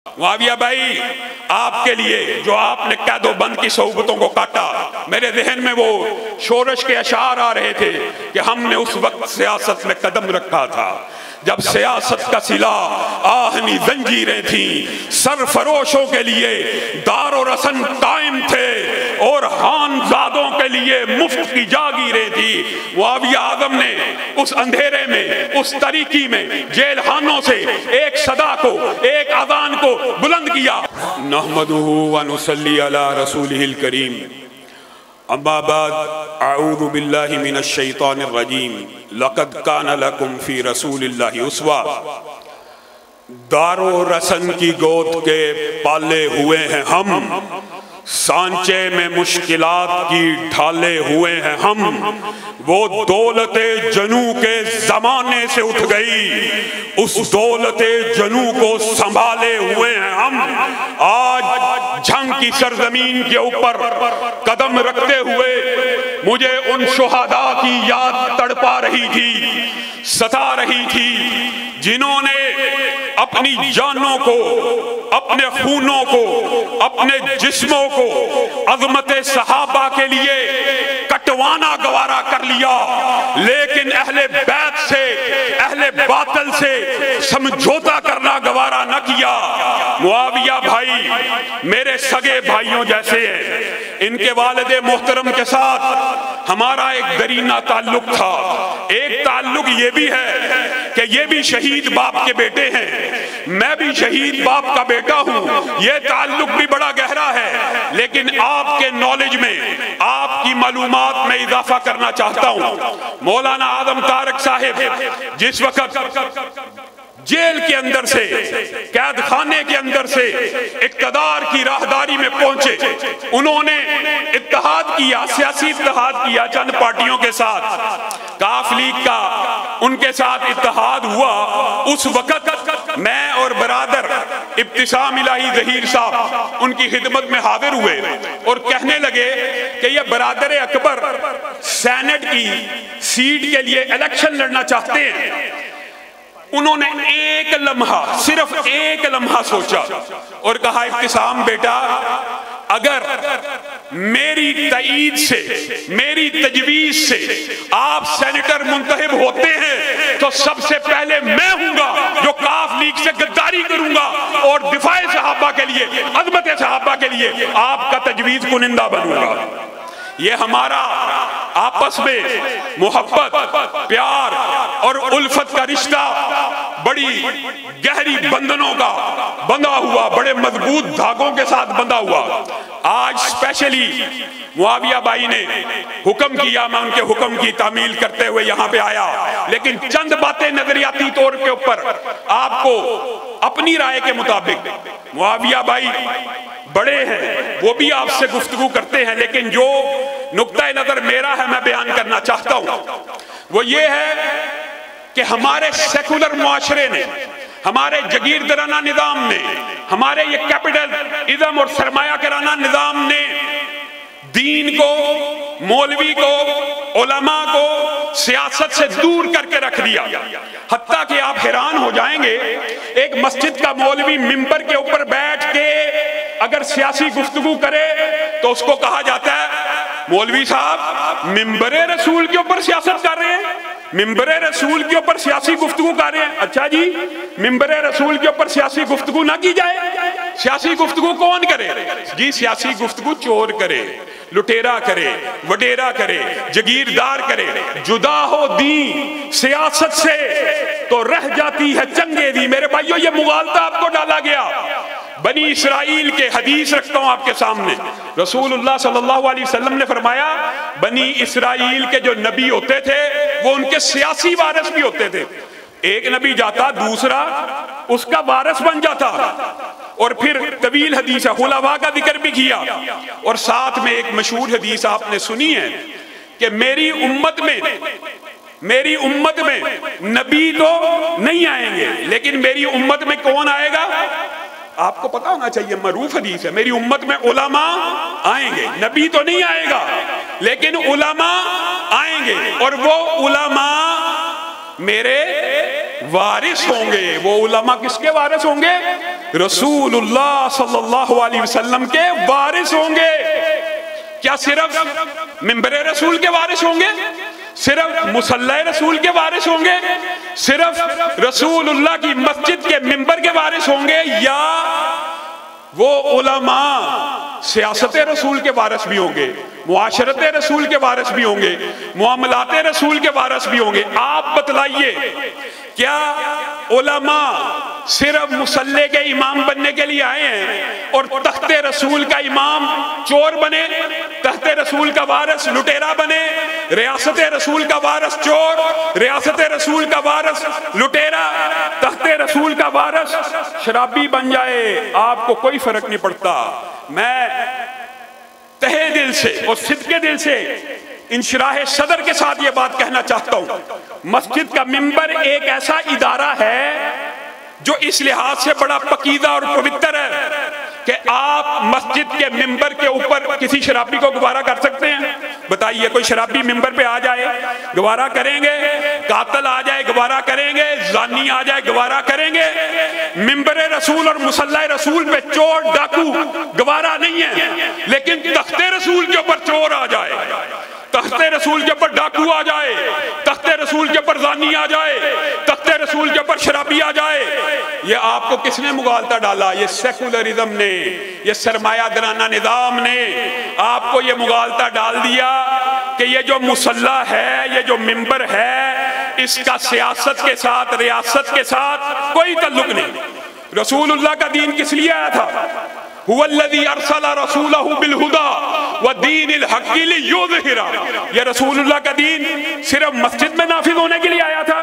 मुआविया भाई, आपके लिए जो आपने कैदोबंद की सोबतों को काटा, मेरे जहन में वो शोरश के अशार आ रहे थे कि हमने उस वक्त सियासत में कदम रखा था जब सियासत का सिला आहनी जंजीरें थी, सरफरोशों के लिए दारो रसन कायम थे और खानजादों के लिए मुफ्त की जागीरें थी। मुआविया आज़म ने उस अंधेरे में, उस तरीकी में, जेल खानों से एक सदा को, एक अज़ान को बुलंद किया। नहमदुहु व नुसल्ली अला रसूलिहिल करीम, अम्मा बाद, अऊज़ु बिल्लाहि मिनश शैतानिर रजीम, लक़द कान लकुम फ़ी रसूलिल्लाहि उस्वा। दारो रसन की गोद के पाले हुए हैं हम, सांचे में मुश्किलात की ढाले हुए हैं हम। वो दौलते जनू के जमाने से उठ गई, उस दौलते जनू को संभाले हुए हैं हम। आज जंग की सरजमीन के ऊपर कदम रखते हुए मुझे उन शुहदा की याद तड़पा रही थी, सता रही थी, जिन्होंने अपनी जानों को, अपने खूनों को, अपने जिस्मों को अज़मत सहाबा के लिए कटवाना गवारा कर लिया, लेकिन अहले बैत से, अहले बातिल से समझौता करना गवारा न किया। मुआविया भाई मेरे सगे भाइयों जैसे हैं, इनके वालिद मोहतरम के साथ हमारा एक दरीना ताल्लुक था। एक ताल्लुक ये भी है कि ये भी शहीद बाप के बेटे हैं, मैं भी शहीद बाप का बेटा हूँ। ये ताल्लुक भी बड़ा गहरा है, लेकिन आपके नॉलेज में, आपकी मालूमात में इजाफा करना चाहता हूँ। मौलाना आजम तारक साहिब जिस वक्त जेल के अंदर से, कैद खाने के अंदर से इक़्तिदार की राहदारी में पहुंचे, उन्होंने इत्तेहाद किया, सियासी इत्तेहाद किया चंद पार्टियों के साथ। काफ लीग का उनके साथ इत्तेहाद हुआ। उस वक्त मैं और बरादर इब्तिसाम इलाही ज़हीर साहब उनकी खिदमत में हाजिर हुए और कहने लगे कि ये बरादर अकबर सेनेट की सीट के लिए इलेक्शन लड़ना चाहते हैं। उन्होंने एक लम्हा, सिर्फ एक लम्हा सोचा और कहा, इब्तिसाम बेटा, अगर मेरी तईद से, मेरी तजवीज से आप सेनेटर मुंतखब होते हैं तो सबसे पहले मैं हूंगा जो काफ लीग से गद्दारी करूंगा और दिफाए सहाबा के लिए, अज़मत सहाबा के लिए आपका तजवीज कुनिंदा बनूंगा। ये हमारा आपस में मोहब्बत, प्यार और उल्फत का रिश्ता बड़ी गहरी बंधनों का बंधा हुआ, बड़े मजबूत धागों के साथ बंधा हुआ। आज स्पेशली मुआविया भाई ने हुक्म किया, मैं उनके हुक्म की तामील करते हुए यहाँ पे आया, लेकिन चंद बातें नजरियाती तौर के ऊपर आपको अपनी राय के मुताबिक, मुआविया भाई बड़े हैं, वो भी आपसे गुफ्तगू करते हैं, लेकिन जो नुक्ता नजर मेरा है मैं बयान करना चाहता हूँ वो ये है कि हमारे सेकुलर मुआशरे ने, हमारे जगीरदाराना निज़ाम ने, हमारे ये कैपिटल इज़म और सरमाया कराना निज़ाम ने दीन को, मौलवी को, उलमा को सियासत से दूर करके रख दिया। हत्ता कि आप हैरान हो जाएंगे, एक मस्जिद का मौलवी मिंबर के ऊपर बैठ के अगर सियासी गुफ्तगू करे तो उसको कहा जाता है, मौलवी साहब मिंबरे रसूल के ऊपर सियासत कर रहे हैं, मिंबरे रसूल के ऊपर सियासी गुफ्तगू कर रहे हैं। अच्छा जी, मिंबरे रसूल के ऊपर सियासी गुफ्तगू ना की जाए? सियासी गुफ्तगू कौन करे जी? सियासी गुफ्तगू चोर करे, लुटेरा करे, वडेरा करे, जगीरदार करे। जुदा हो दी सियासत से तो रह जाती है चंगे दी। मेरे भाइयों, ये मुगालता आपको डाला गया। बनी इसराइल के हदीस रखता हूं आपके सामने, रसूलुल्लाह सल्लल्लाहु अलैहि वसल्लम ने फरमाया, बनी इसराइल के जो नबी होते थे वो उनके सियासी वारिस भी होते थे। एक नबी जाता, दूसरा उसका वारिस बन जाता। और फिर तवील हदीस है, खुलाफा का जिक्र भी किया। और साथ में एक मशहूर हदीस आपने सुनी है कि मेरी उम्मत में नबी तो नहीं आएंगे, लेकिन मेरी उम्मत में कौन आएगा? आपको पता होना चाहिए, मरूफ हदीस है, मेरी उम्मत में उलमा आएंगे, नबी तो नहीं आएगा लेकिन उलमा आएंगे। और वो उलमा मेरे वारिस होंगे। वो उलमा किसके वारिस होंगे? रसूलुल्लाह सल्लल्लाहु अलैहि वसल्लम के वारिस होंगे। क्या सिर्फ मिंबरे रसूल के वारिस होंगे? सिर्फ मुसल्ला रसूल के वारिस होंगे? सिर्फ रसूलुल्लाह की मस्जिद के मिंबर के वारिस होंगे? या वो उलमा सियासत रसूल के वारिस भी होंगे, मुआशरत रसूल के वारिस भी होंगे, मुआमलात रसूल के वारिस भी होंगे? आप बतलाइए, क्या उलमा सिर्फ मुसल्ले के इमाम बनने के लिए आए हैं और तख्ते रसूल का इमाम चोर बने, तख्ते रसूल का वारिस लुटेरा बने, रियासत रसूल का वारिस चोर, रियासत रसूल का वारिस लुटेरा, तख्ते रसूल का वारिस शराबी बन जाए? आपको कोई फर्क नहीं पड़ता। मैं तहे दिल से और सिद्के दिल से इंशराह सदर के साथ ये बात कहना चाहता हूं, मस्जिद का मिंबर एक ऐसा इदारा है जो इस लिहाज से बड़ा पकीदा और पवित्र है कि आप मस्जिद के मिंबर के ऊपर किसी शराबी को गवारा कर सकते हैं? बताइए, कोई शराबी मिंबर पे आ जाए गवारा करेंगे? कातल आ जाए गवारा करेंगे? जानी आ जाए गवारा करेंगे? मिंबर रसूल और मुसल्ला रसूल पे चोर डाकू गवारा नहीं है, लेकिन तख्ते रसूल के ऊपर चोर आ जाए, तख्ते रसूल के ऊपर डाकू आ जाए, तख्ते रसूल के ऊपर जानी आ जाए, तख्ते रसूल के ऊपर शराबी आ जाए, ये आपको किसने मुगालता डाला? ये सेकुलरिज्म ने, ये सरमायादाराना निजाम ने आपको ये मुगालता डाल दिया कि ये जो मुसल्ला है, ये जो मिंबर है, इसका सियासत के साथ, रियासत के साथ कोई ताल्लुक नहीं। रसूलुल्लाह का दीन किस लिए आया था? हुवल्लज़ी अरसला रसूलहु बिलहुदा व दीनिल हक़्क़ि लियुज़हिरा। ये रसूलुल्लाह का दीन सिर्फ मस्जिद में नाफिज होने के लिए आया था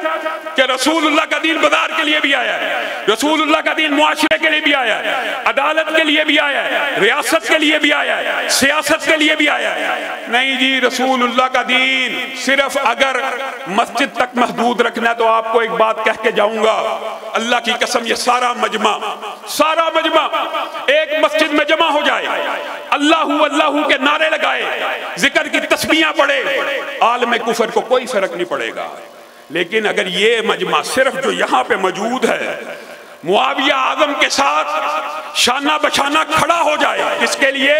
कि रसूलुल्लाह का दीन बाजार के लिए भी आया है? रसूलुल्लाह का दीन मुआशरे के लिए भी आया है, अदालत के लिए भी आया है, रियासत के लिए भी आया है, सियासत के लिए भी आया है? नहीं जी, रसूलुल्लाह का दीन सिर्फ अगर मस्जिद तक महदूद रखना है तो आपको एक बात कह के जाऊंगा, अल्लाह की कसम, ये सारा मजमा एक मस्जिद में जमा हो जाए, अल्लाहू अल्लाहू के नारे लगाए, जिक्र की तस्बीहां पढ़े, आलम कुफर को कोई फर्क नहीं पड़ेगा। लेकिन अगर ये मजमा सिर्फ जो यहाँ पे मौजूद है मुआविया आजम के साथ शाना बशाना खड़ा हो जाए, किसके लिए?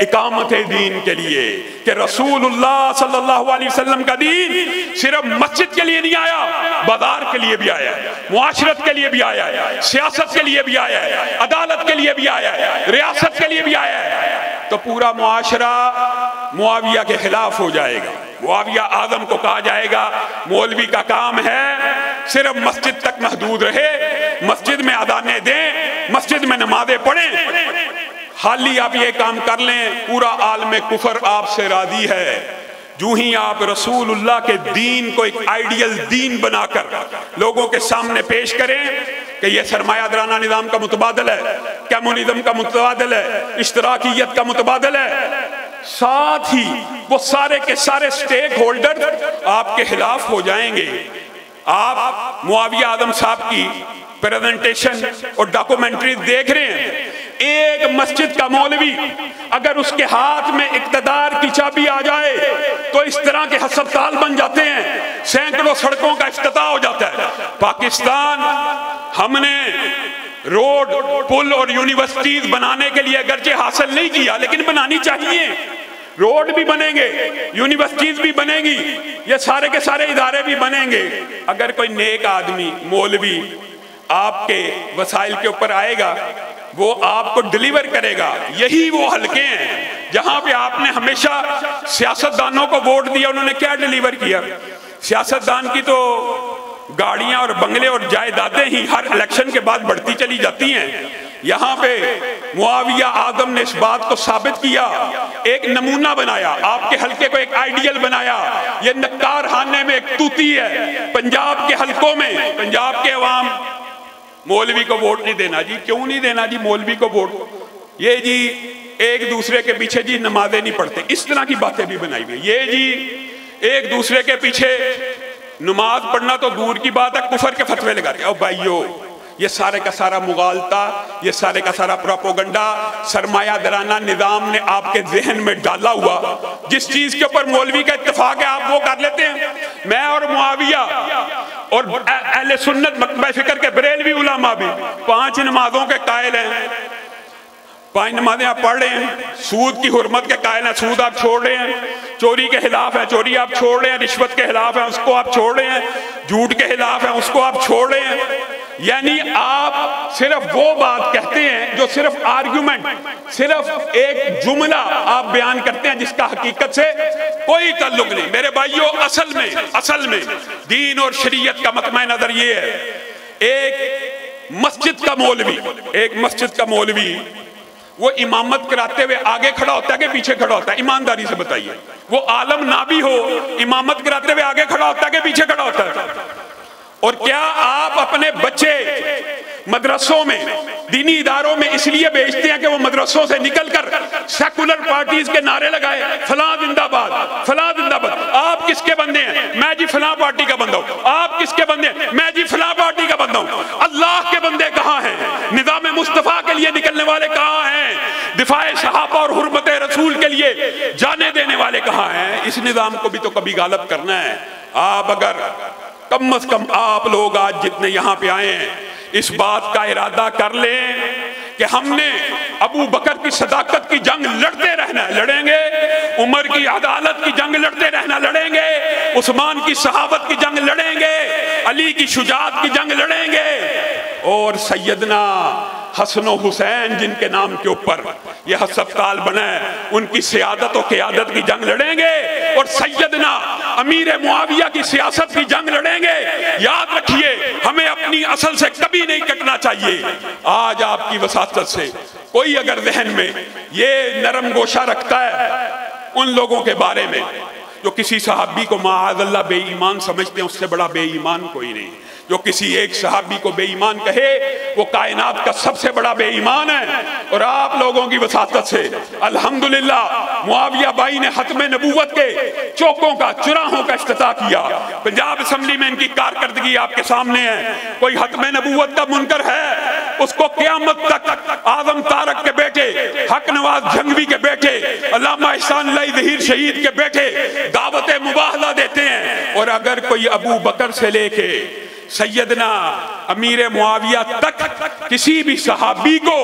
इकामत दीन के लिए, कि रसूलुल्लाह सल्लल्लाहु अलैहि वसल्लम का दीन सिर्फ मस्जिद के लिए नहीं आया, बाजार के लिए भी आया है, मुआशरत के लिए भी आया है, सियासत के लिए भी आया है, अदालत के लिए भी आया है, रियासत के लिए भी आया है। तो पूरा मुआशरा मुआविया के खिलाफ हो जाएगा। मुआविया आजम को कहा जाएगा मौलवी का काम है सिर्फ मस्जिद तक महदूद रहे, मस्जिद में अदाने दें, मस्जिद में नमाजें पढ़ें। हाली आप ये काम कर लें, पूरा आलम कुफर आपसे राजी है। जो ही आप रसूलुल्लाह के दीन को एक आइडियल दीन बनाकर लोगों के सामने पेश करें कि यह सरमायादाराना निज़ाम का मुतबादल है, कम्युनिज्म का मुतबादल है, इश्तराकियत का मुतबादल है, साथ ही वो सारे के सारे स्टेक होल्डर आपके खिलाफ हो जाएंगे। आप मुआविया आजम साहब की प्रेजेंटेशन और डॉक्यूमेंट्री देख रहे हैं, एक मस्जिद का मौलवी अगर उसके हाथ में इक़्तिदार की चाबी आ जाए तो इस तरह के अस्पताल बन जाते हैं, सैकड़ों सड़कों का इफ्तिताह हो जाता है। पाकिस्तान, हमने रोड, पुल और यूनिवर्सिटीज बनाने के लिए अगरचे हासिल नहीं किया, लेकिन बनानी चाहिए। रोड भी बनेंगे, यूनिवर्सिटीज भी बनेगी, ये सारे के सारे इदारे भी बनेंगे। अगर कोई नेक आदमी मौलवी आपके वसाइल के ऊपर आएगा, वो आपको डिलीवर करेगा। यही वो हलके हैं जहां पे आपने हमेशा सियासतदानों को वोट दिया, उन्होंने क्या डिलीवर किया? सियासतदान की तो गाड़ियां और बंगले और जायदादें ही हर इलेक्शन के बाद बढ़ती चली जाती हैं। यहाँ पे मुआविया आजम ने इस बात को साबित किया, एक नमूना बनाया, आपके हलके को एक आइडियल बनाया। ये नक्कार खाने में एक तूती है। पंजाब के हलकों में पंजाब के अवाम मौलवी को वोट नहीं देना जी। क्यों नहीं देना जी मौलवी को वोट? ये जी एक दूसरे के पीछे जी नमाजें नहीं पढ़ते, इस तरह की बातें भी बनाई हुई। ये जी एक दूसरे के पीछे नमाज पढ़ना तो दूर की बात है, कुफर के फतवे लगाते। और भाइयों, ये सारे का सारा मुगालता, ये सारे का सारा प्रोपोगंडा सरमायादाराना निज़ाम ने आपके जहन में डाला हुआ। जिस चीज के ऊपर मौलवी का इत्तेफाक है आप वो कर लेते हैं। मैं और मुआविया और अहले सुन्नत मकतबा फिक्र के बरेलवी उलमा भी 5 नमाजों के कायल हैं। 5 नमाजें आप पढ़ रहे हैं, सूद की हुर्मत के कायल हैं, सूद आप छोड़ रहे हैं, चोरी के खिलाफ है, चोरी आप छोड़ रहे हैं, रिश्वत के खिलाफ है, उसको आप छोड़ रहे हैं, झूठ के खिलाफ है, उसको आप छोड़ रहे हैं। यानी आप सिर्फ वो बात कहते हैं जो सिर्फ आर्ग्यूमेंट, सिर्फ एक जुमला आप बयान करते हैं जिसका हकीकत से कोई ताल्लुक नहीं। मेरे भाइयों, असल में दीन और शरीयत का मकमा नजर ये है, एक मस्जिद का मौलवी वो इमामत कराते हुए आगे खड़ा होता है कि पीछे खड़ा होता है? ईमानदारी से बताइए। वो आलम ना भी हो, इमामत कराते हुए आगे खड़ा होता है कि पीछे खड़ा होता है? और क्या आप अपने बच्चे मदरसों में, दीनी इदारों में इसलिए भेजते हैं कि वो मदरसों से निकलकर सेकुलर पार्टीज के नारे लगाए, फलां जिंदाबाद, फलां जिंदाबाद? आप किसके बंदे हैं? मैं जी फलां पार्टी का बंदा हूं। आप किसके बंदे हैं? मैं जी फलां पार्टी का बंदा हूं। अल्लाह के बंदे कहां हैं? निजाम मुस्तफा के लिए निकलने वाले कहां हैं? दिफाए सहाबा और हुर्मत रसूल के लिए जाने देने वाले कहां हैं? इस निजाम को भी तो कभी गालिब करना है। आप अगर कम अज कम आप लोग आज जितने यहाँ पे आए हैं इस बात का इरादा कर लें कि हमने अबू बकर की सदाकत की जंग लड़ते रहना, लड़ेंगे। उमर की अदालत की जंग लड़ते रहना, लड़ेंगे। उस्मान की सहाबत की जंग लड़ेंगे, अली की शुजाअत की जंग लड़ेंगे, और सैयदना हसन हुसैन जिनके नाम के ऊपर यह अस्पताल बना है उनकी सियादत और क़ियादत की जंग लड़ेंगे, और सैयदना अमीर मुआविया की सियासत की जंग लड़ेंगे। याद रखिए, हमें अपनी असल से कभी नहीं कटना चाहिए। आज आपकी वसातत से कोई अगर जहन में ये नरम गोशा रखता है उन लोगों के बारे में जो किसी सहाबी को माअज़ल्लाह बेईमान समझते हैं, उससे बड़ा बेईमान कोई नहीं। जो किसी एक सहाबी को बेईमान कहे वो कायनात का सबसे बड़ा बेईमान है। और आप लोगों की वसातत से अल्हम्दुलिल्लाह मुआविया भाई ने खत्म नबूवत के चौकों का, चुराहों का इफ्तिताह किया। पंजाब असम्बली में इनकी कारकर्दगी आपके सामने है। कोई खत्म नबूवत का मुनकर है, उसको क़यामत तक आज़म तारक के बेटे, हक नवाज जंगवी के बेटे, अल्लामा एहसान लाई ज़हीर शहीद के बेटे दावत मुबाहला देते हैं। और अगर कोई अबू बकर से लेके सैयदना अमीर मुआविया तक किसी भी सहाबी को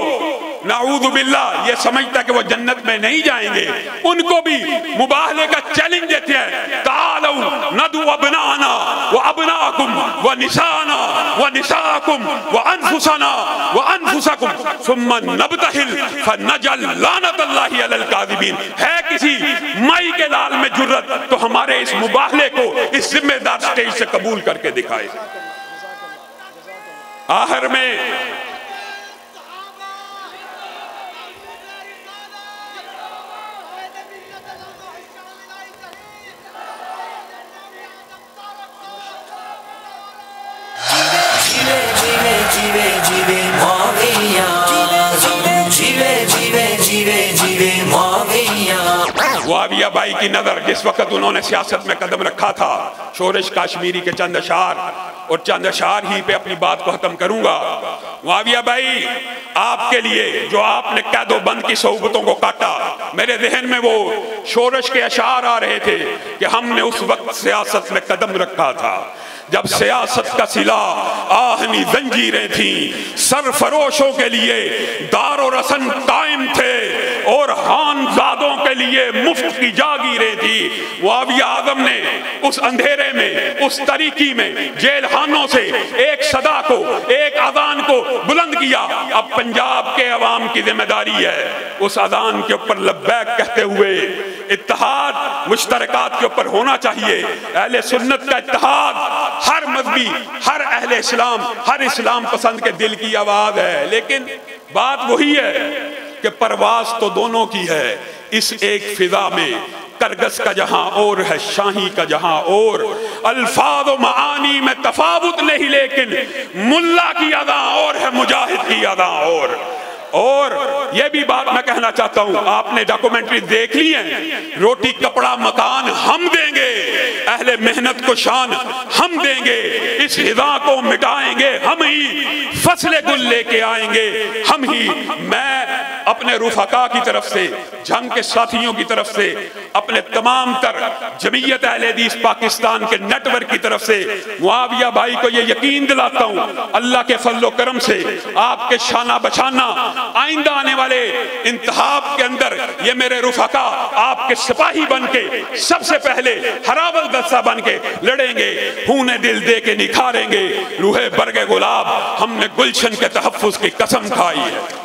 नाऊज़ु बिल्लाह ये समझता है कि वो जन्नत में नहीं जाएंगे, उनको भी मुबाहले का चैलेंज देते हैं। तालौ नदु अबनाना व अबनाकुम व निसाना व निसाकुम व अनफुसना व अनफुसकुम सुम्मा नबतहिल फनजल लानतल्लाहि अलल काज़िबीन। है किसी माई के लाल में जुर्रत तो हमारे इस मुबाहले को इस जिम्मेदार स्टेज से कबूल करके दिखाए। आखिर में मुआविया भाई की नजर जिस वक्त उन्होंने सियासत में कदम रखा था, शोरश काश्मीरी के चंद अशार और चंद अशार ही पे अपनी बात को खत्म करूंगा। मुआविया भाई, आपके लिए जो आपने कैदो बंद की सोबतों को काटा, मेरे जहन में वो शोरश के अशार आ रहे थे कि हमने उस वक्त सियासत में कदम रखा था जब सियासत का सिला आहनी जंजीरें थी, सरफरोशों के लिए दारो रसन कायम थे और खानजादों के लिए मुफ्त की जागीरें थी। मुआविया आज़म ने उस अंधेरे में, उस तरीकी में, जेल खानों से एक सदा को, एक अजान को बुलंद किया। अब पंजाब के अवाम की जिम्मेदारी है उस अजान के ऊपर लब्बैक कहते हुए इत्तेहाद मुश्तरकात के ऊपर होना चाहिए। अहले सुन्नत का इत्तेहाद हर मजहबी, हर अहले इस्लाम, हर इस्लाम पसंद के दिल की आवाज है। लेकिन बात वही है कि परवाज तो दोनों की है। इस एक फिजा में करगस का जहां और है, शाही का जहां और, अल्फाज और मानी में तफावुत नहीं, लेकिन मुल्ला की अदा और है, मुजाहिद की अदा और ये भी बात मैं कहना चाहता हूं, आपने डॉक्यूमेंट्री देख ली है, रोटी कपड़ा मकान हम देंगे, अहले मेहनत को शान हम देंगे, इस हिदा को मिटाएंगे हम ही, फसले गुल लेके आएंगे हम ही। मैं अपने रुफका की तरफ से, जंग के साथियों की तरफ से, अपने तमाम तर जमीयत अहले हदीस पाकिस्तान के नेटवर्क की तरफ से मुआविया भाई को ये यकीन दिलाता हूँ, अल्लाह के फजल करम से आपके शाना बचाना, आइंदा आने वाले इंतखाब के अंदर ये मेरे रुफका आपके सिपाही बन के सबसे पहले हरावल दस्ता बन के लड़ेंगे, खूने दिल दे के निखारेंगे, रूहे बरगे गुलाब हमने गुलशन के तहफ्फुज की कसम खाई है।